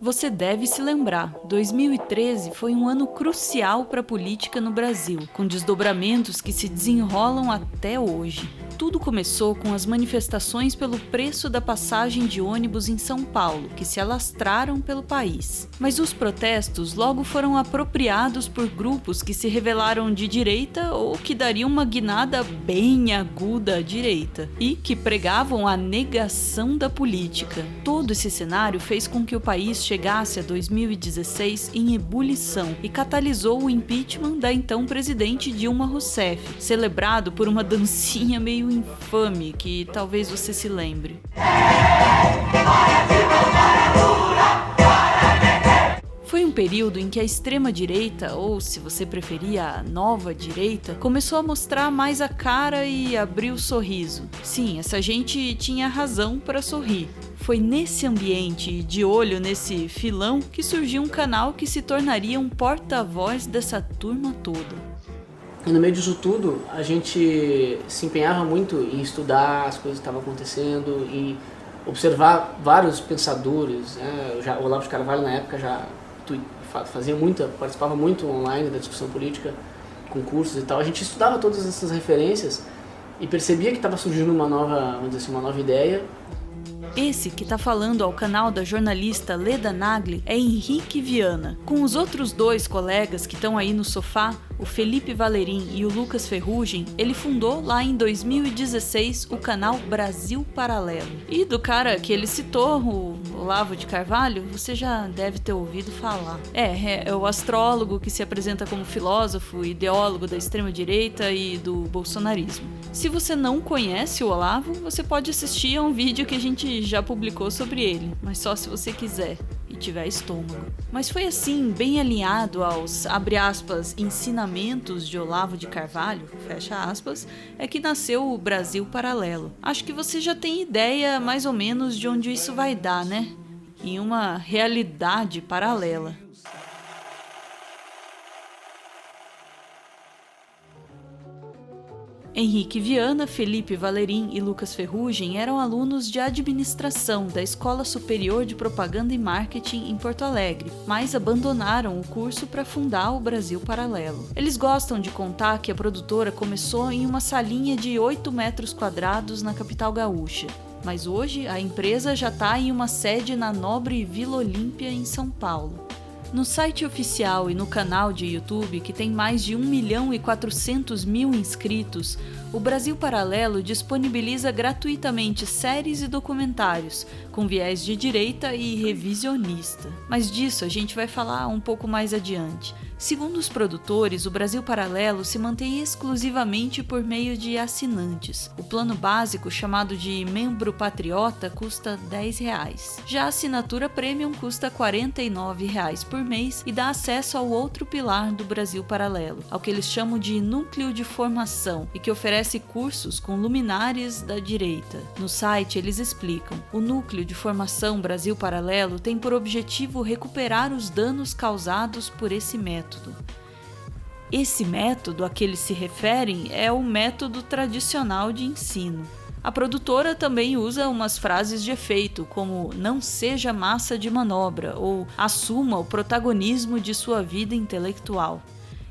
Você deve se lembrar, 2013 foi um ano crucial para a política no Brasil, com desdobramentos que se desenrolam até hoje. Tudo começou com as manifestações pelo preço da passagem de ônibus em São Paulo, que se alastraram pelo país. Mas os protestos logo foram apropriados por grupos que se revelaram de direita ou que dariam uma guinada bem aguda à direita, e que pregavam a negação da política. Todo esse cenário fez com que o país chegasse a 2016 em ebulição e catalisou o impeachment da então presidente Dilma Rousseff, celebrado por uma dancinha meio infame que talvez você se lembre. Foi um período em que a extrema-direita, ou se você preferia a nova-direita, começou a mostrar mais a cara e abrir o sorriso. Sim, essa gente tinha razão para sorrir. Foi nesse ambiente, de olho nesse filão, que surgiu um canal que se tornaria um porta-voz dessa turma toda. E no meio disso tudo, a gente se empenhava muito em estudar as coisas que estavam acontecendo, em observar vários pensadores, né? O Olavo de Carvalho, na época, já participava muito online da discussão política, com cursos e tal. A gente estudava todas essas referências e percebia que estava surgindo uma nova, vamos dizer assim, uma nova ideia. Esse que tá falando ao canal da jornalista Leda Nagli é Henrique Viana. Com os outros dois colegas que estão aí no sofá, o Felipe Valerim e o Lucas Ferrugem, ele fundou lá em 2016 o canal Brasil Paralelo. E do cara que ele citou, o Olavo de Carvalho, você já deve ter ouvido falar. É o astrólogo que se apresenta como filósofo, ideólogo da extrema-direita e do bolsonarismo. Se você não conhece o Olavo, você pode assistir a um vídeo que a gente já publicou sobre ele, mas só se você quiser e tiver estômago. Mas foi assim, bem alinhado aos, abre aspas, ensinamentos de Olavo de Carvalho, fecha aspas, é que nasceu o Brasil Paralelo. Acho que você já tem ideia mais ou menos de onde isso vai dar, né? Em uma realidade paralela. Henrique Viana, Felipe Valerim e Lucas Ferrugem eram alunos de administração da Escola Superior de Propaganda e Marketing em Porto Alegre, mas abandonaram o curso para fundar o Brasil Paralelo. Eles gostam de contar que a produtora começou em uma salinha de 8 metros quadrados na capital gaúcha, mas hoje a empresa já está em uma sede na nobre Vila Olímpia, em São Paulo. No site oficial e no canal de YouTube, que tem mais de 1.400.000 inscritos, o Brasil Paralelo disponibiliza gratuitamente séries e documentários, com viés de direita e revisionista. Mas disso a gente vai falar um pouco mais adiante. Segundo os produtores, o Brasil Paralelo se mantém exclusivamente por meio de assinantes. O plano básico, chamado de Membro Patriota, custa R$10. Já a assinatura Premium custa R$49 por mês e dá acesso ao outro pilar do Brasil Paralelo, ao que eles chamam de Núcleo de Formação, e que oferece cursos com luminares da direita. No site eles explicam: o Núcleo de Formação Brasil Paralelo tem por objetivo recuperar os danos causados por esse método. Esse método a que eles se referem é o método tradicional de ensino. A produtora também usa umas frases de efeito, como "não seja massa de manobra" ou "assuma o protagonismo de sua vida intelectual".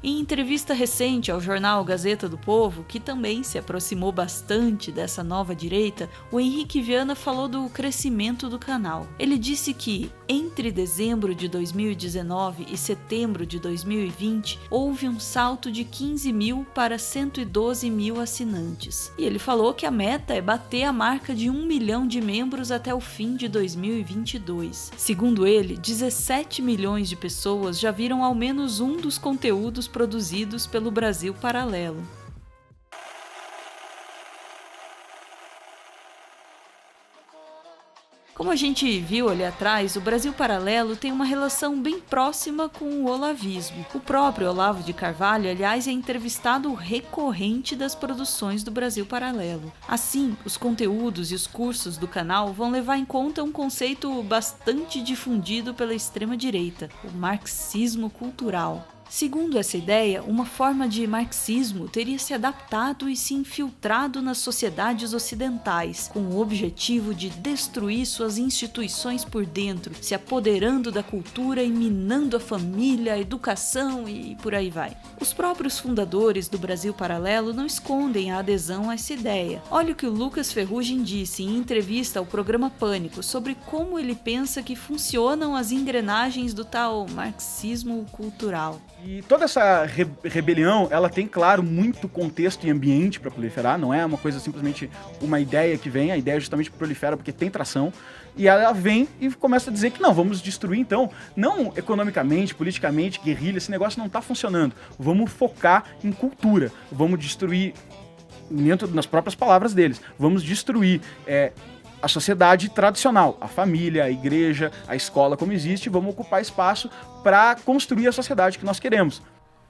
Em entrevista recente ao jornal Gazeta do Povo, que também se aproximou bastante dessa nova direita, o Henrique Viana falou do crescimento do canal. Ele disse que, entre dezembro de 2019 e setembro de 2020, houve um salto de 15.000 para 112.000 assinantes. E ele falou que a meta é bater a marca de 1 milhão de membros até o fim de 2022. Segundo ele, 17 milhões de pessoas já viram ao menos um dos conteúdos produzidos pelo Brasil Paralelo. Como a gente viu ali atrás, o Brasil Paralelo tem uma relação bem próxima com o olavismo. O próprio Olavo de Carvalho, aliás, é entrevistado recorrente das produções do Brasil Paralelo. Assim, os conteúdos e os cursos do canal vão levar em conta um conceito bastante difundido pela extrema-direita, o marxismo cultural. Segundo essa ideia, uma forma de marxismo teria se adaptado e se infiltrado nas sociedades ocidentais, com o objetivo de destruir suas instituições por dentro, se apoderando da cultura e minando a família, a educação e por aí vai. Os próprios fundadores do Brasil Paralelo não escondem a adesão a essa ideia. Olha o que o Lucas Ferrugem disse em entrevista ao programa Pânico sobre como ele pensa que funcionam as engrenagens do tal marxismo cultural. E toda essa rebelião, ela tem, claro, muito contexto e ambiente para proliferar, não é uma coisa simplesmente uma ideia que vem, a ideia justamente prolifera porque tem tração, e ela vem e começa a dizer que não, vamos destruir então, não economicamente, politicamente, guerrilha, esse negócio não está funcionando, vamos focar em cultura, vamos destruir, dentro das próprias palavras deles, vamos destruir a sociedade tradicional, a família, a igreja, a escola como existe, vamos ocupar espaço para construir a sociedade que nós queremos.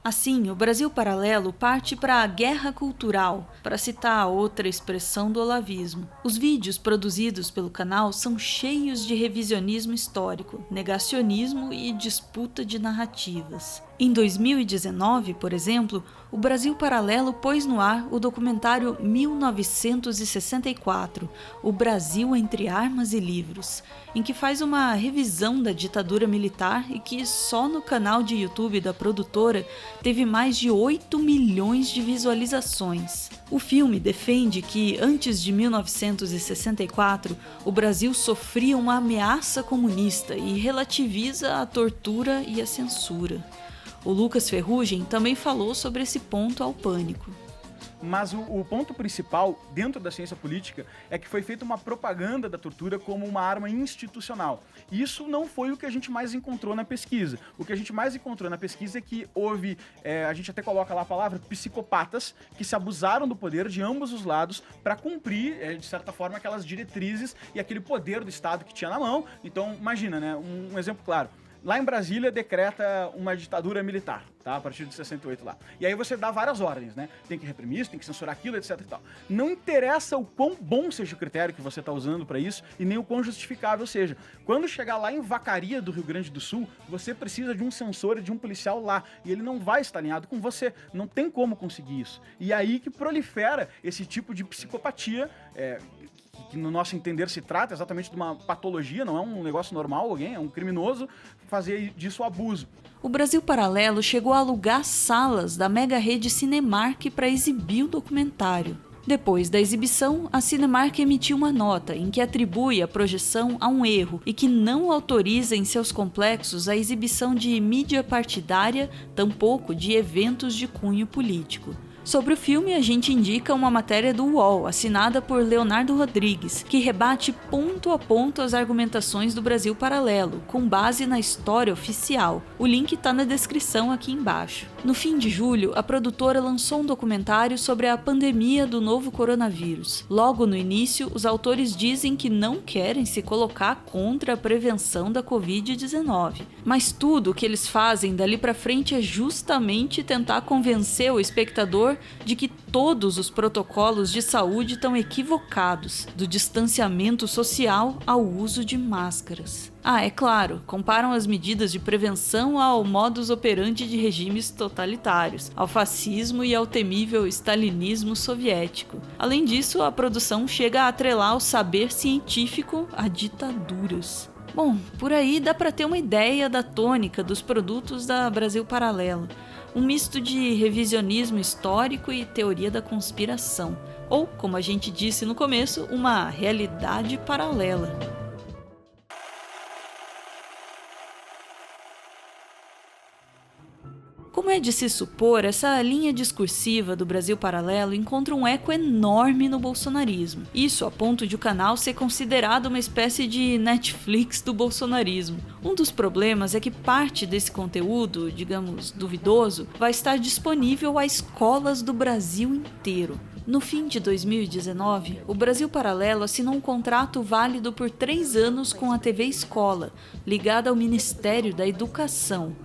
Assim, o Brasil Paralelo parte para a guerra cultural, para citar outra expressão do olavismo. Os vídeos produzidos pelo canal são cheios de revisionismo histórico, negacionismo e disputa de narrativas. Em 2019, por exemplo, o Brasil Paralelo pôs no ar o documentário 1964, O Brasil entre Armas e Livros, em que faz uma revisão da ditadura militar e que só no canal de YouTube da produtora teve mais de 8 milhões de visualizações. O filme defende que, antes de 1964, o Brasil sofria uma ameaça comunista e relativiza a tortura e a censura. O Lucas Ferrugem também falou sobre esse ponto ao Pânico. Mas o ponto principal dentro da ciência política é que foi feita uma propaganda da tortura como uma arma institucional. E isso não foi o que a gente mais encontrou na pesquisa. O que a gente mais encontrou na pesquisa é que houve, a gente até coloca lá a palavra, psicopatas que se abusaram do poder de ambos os lados para cumprir, de certa forma, aquelas diretrizes e aquele poder do Estado que tinha na mão. Então, imagina, né, um exemplo claro. Lá em Brasília decreta uma ditadura militar, tá? A partir de 68 lá. E aí você dá várias ordens, né? Tem que reprimir isso, tem que censurar aquilo, etc e tal. Não interessa o quão bom seja o critério que você está usando para isso e nem o quão justificável seja. Quando chegar lá em Vacaria do Rio Grande do Sul, você precisa de um censor e de um policial lá. E ele não vai estar alinhado com você. Não tem como conseguir isso. E aí que prolifera esse tipo de psicopatia, que no nosso entender se trata exatamente de uma patologia, não é um negócio normal, alguém é um criminoso fazer disso abuso. O Brasil Paralelo chegou a alugar salas da mega rede Cinemark para exibir o documentário. Depois da exibição, a Cinemark emitiu uma nota em que atribui a projeção a um erro e que não autoriza em seus complexos a exibição de mídia partidária, tampouco de eventos de cunho político. Sobre o filme, a gente indica uma matéria do UOL, assinada por Leonardo Rodrigues, que rebate ponto a ponto as argumentações do Brasil Paralelo, com base na história oficial. O link está na descrição aqui embaixo. No fim de julho, a produtora lançou um documentário sobre a pandemia do novo coronavírus. Logo no início, os autores dizem que não querem se colocar contra a prevenção da Covid-19. Mas tudo o que eles fazem dali para frente é justamente tentar convencer o espectador de que todos os protocolos de saúde estão equivocados, do distanciamento social ao uso de máscaras. É claro, comparam as medidas de prevenção ao modus operandi de regimes totalitários, ao fascismo e ao temível stalinismo soviético. Além disso, a produção chega a atrelar o saber científico a ditaduras. Bom, por aí dá para ter uma ideia da tônica dos produtos da Brasil Paralelo. Um misto de revisionismo histórico e teoria da conspiração. Ou, como a gente disse no começo, uma realidade paralela. Como é de se supor, essa linha discursiva do Brasil Paralelo encontra um eco enorme no bolsonarismo. Isso a ponto de o canal ser considerado uma espécie de Netflix do bolsonarismo. Um dos problemas é que parte desse conteúdo, digamos, duvidoso, vai estar disponível a escolas do Brasil inteiro. No fim de 2019, o Brasil Paralelo assinou um contrato válido por 3 anos com a TV Escola, ligada ao Ministério da Educação.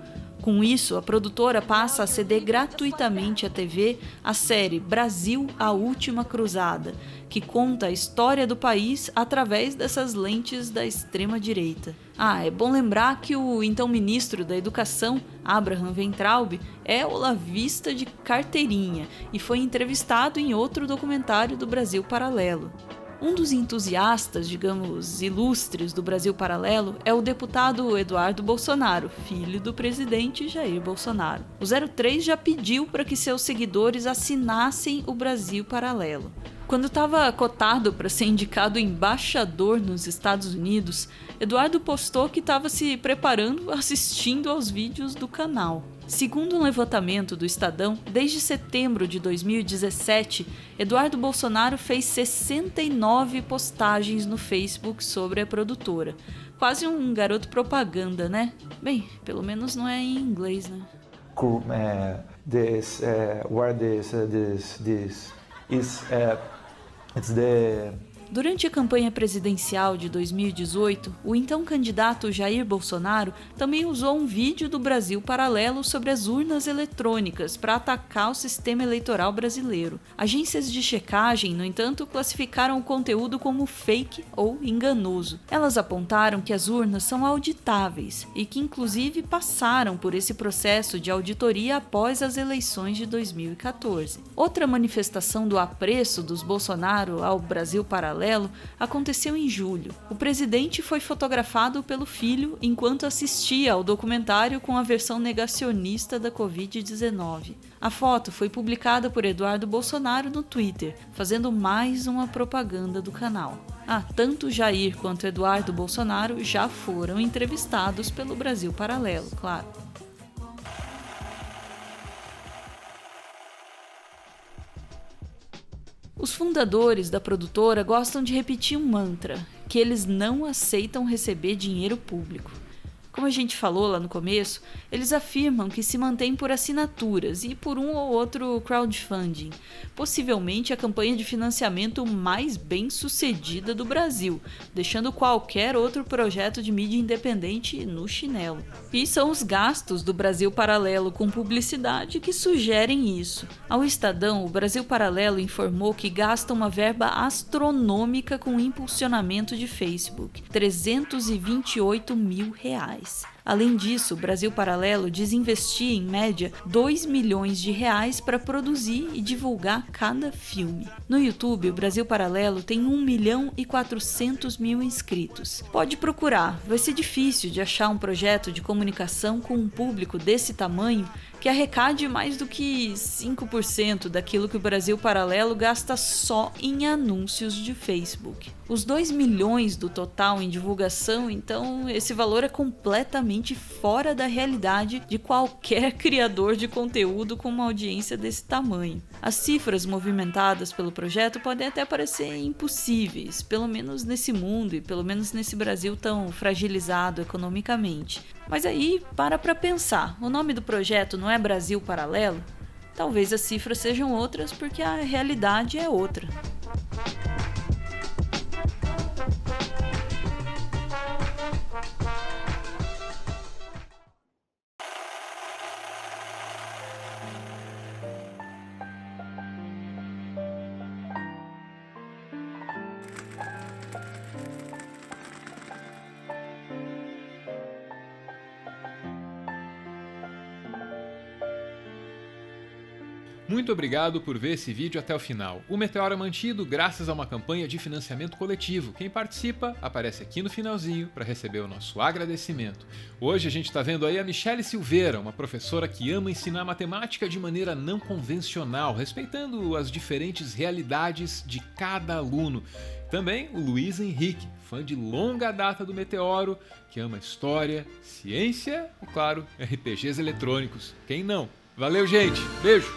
Com isso, a produtora passa a ceder gratuitamente à TV a série Brasil, a Última Cruzada, que conta a história do país através dessas lentes da extrema-direita. É bom lembrar que o então ministro da Educação, Abraham Weintraub, é olavista de carteirinha e foi entrevistado em outro documentário do Brasil Paralelo. Um dos entusiastas, digamos, ilustres do Brasil Paralelo é o deputado Eduardo Bolsonaro, filho do presidente Jair Bolsonaro. O 03 já pediu para que seus seguidores assinassem o Brasil Paralelo. Quando estava cotado para ser indicado embaixador nos Estados Unidos, Eduardo postou que estava se preparando assistindo aos vídeos do canal. Segundo um levantamento do Estadão, desde setembro de 2017, Eduardo Bolsonaro fez 69 postagens no Facebook sobre a produtora. Quase um garoto propaganda, né? Bem, pelo menos não é em inglês, né? Durante a campanha presidencial de 2018, o então candidato Jair Bolsonaro também usou um vídeo do Brasil Paralelo sobre as urnas eletrônicas para atacar o sistema eleitoral brasileiro. Agências de checagem, no entanto, classificaram o conteúdo como fake ou enganoso. Elas apontaram que as urnas são auditáveis e que, inclusive, passaram por esse processo de auditoria após as eleições de 2014. Outra manifestação do apreço dos Bolsonaro ao Brasil Paralelo aconteceu em julho. O presidente foi fotografado pelo filho enquanto assistia ao documentário com a versão negacionista da Covid-19. A foto foi publicada por Eduardo Bolsonaro no Twitter, fazendo mais uma propaganda do canal. Tanto Jair quanto Eduardo Bolsonaro já foram entrevistados pelo Brasil Paralelo, claro. Os fundadores da produtora gostam de repetir um mantra, que eles não aceitam receber dinheiro público. Como a gente falou lá no começo, eles afirmam que se mantêm por assinaturas e por um ou outro crowdfunding, possivelmente a campanha de financiamento mais bem sucedida do Brasil, deixando qualquer outro projeto de mídia independente no chinelo. E são os gastos do Brasil Paralelo com publicidade que sugerem isso. Ao Estadão, o Brasil Paralelo informou que gasta uma verba astronômica com impulsionamento de Facebook, R$328 mil. Além disso, o Brasil Paralelo desinvestia em média R$2 milhões para produzir e divulgar cada filme. No YouTube, o Brasil Paralelo tem 1.400.000 inscritos. Pode procurar, vai ser difícil de achar um projeto de comunicação com um público desse tamanho que arrecade mais do que 5% daquilo que o Brasil Paralelo gasta só em anúncios de Facebook. Os 2 milhões do total em divulgação, então esse valor é completamente fora da realidade de qualquer criador de conteúdo com uma audiência desse tamanho. As cifras movimentadas pelo projeto podem até parecer impossíveis, pelo menos nesse mundo e pelo menos nesse Brasil tão fragilizado economicamente. Mas aí, para pensar, o nome do projeto não é Brasil Paralelo? Talvez as cifras sejam outras porque a realidade é outra. Muito obrigado por ver esse vídeo até o final. O Meteoro é mantido graças a uma campanha de financiamento coletivo. Quem participa aparece aqui no finalzinho para receber o nosso agradecimento. Hoje a gente está vendo aí a Michele Silveira, uma professora que ama ensinar matemática de maneira não convencional, respeitando as diferentes realidades de cada aluno. Também o Luiz Henrique, fã de longa data do Meteoro, que ama história, ciência e, claro, RPGs eletrônicos. Quem não? Valeu, gente! Beijo!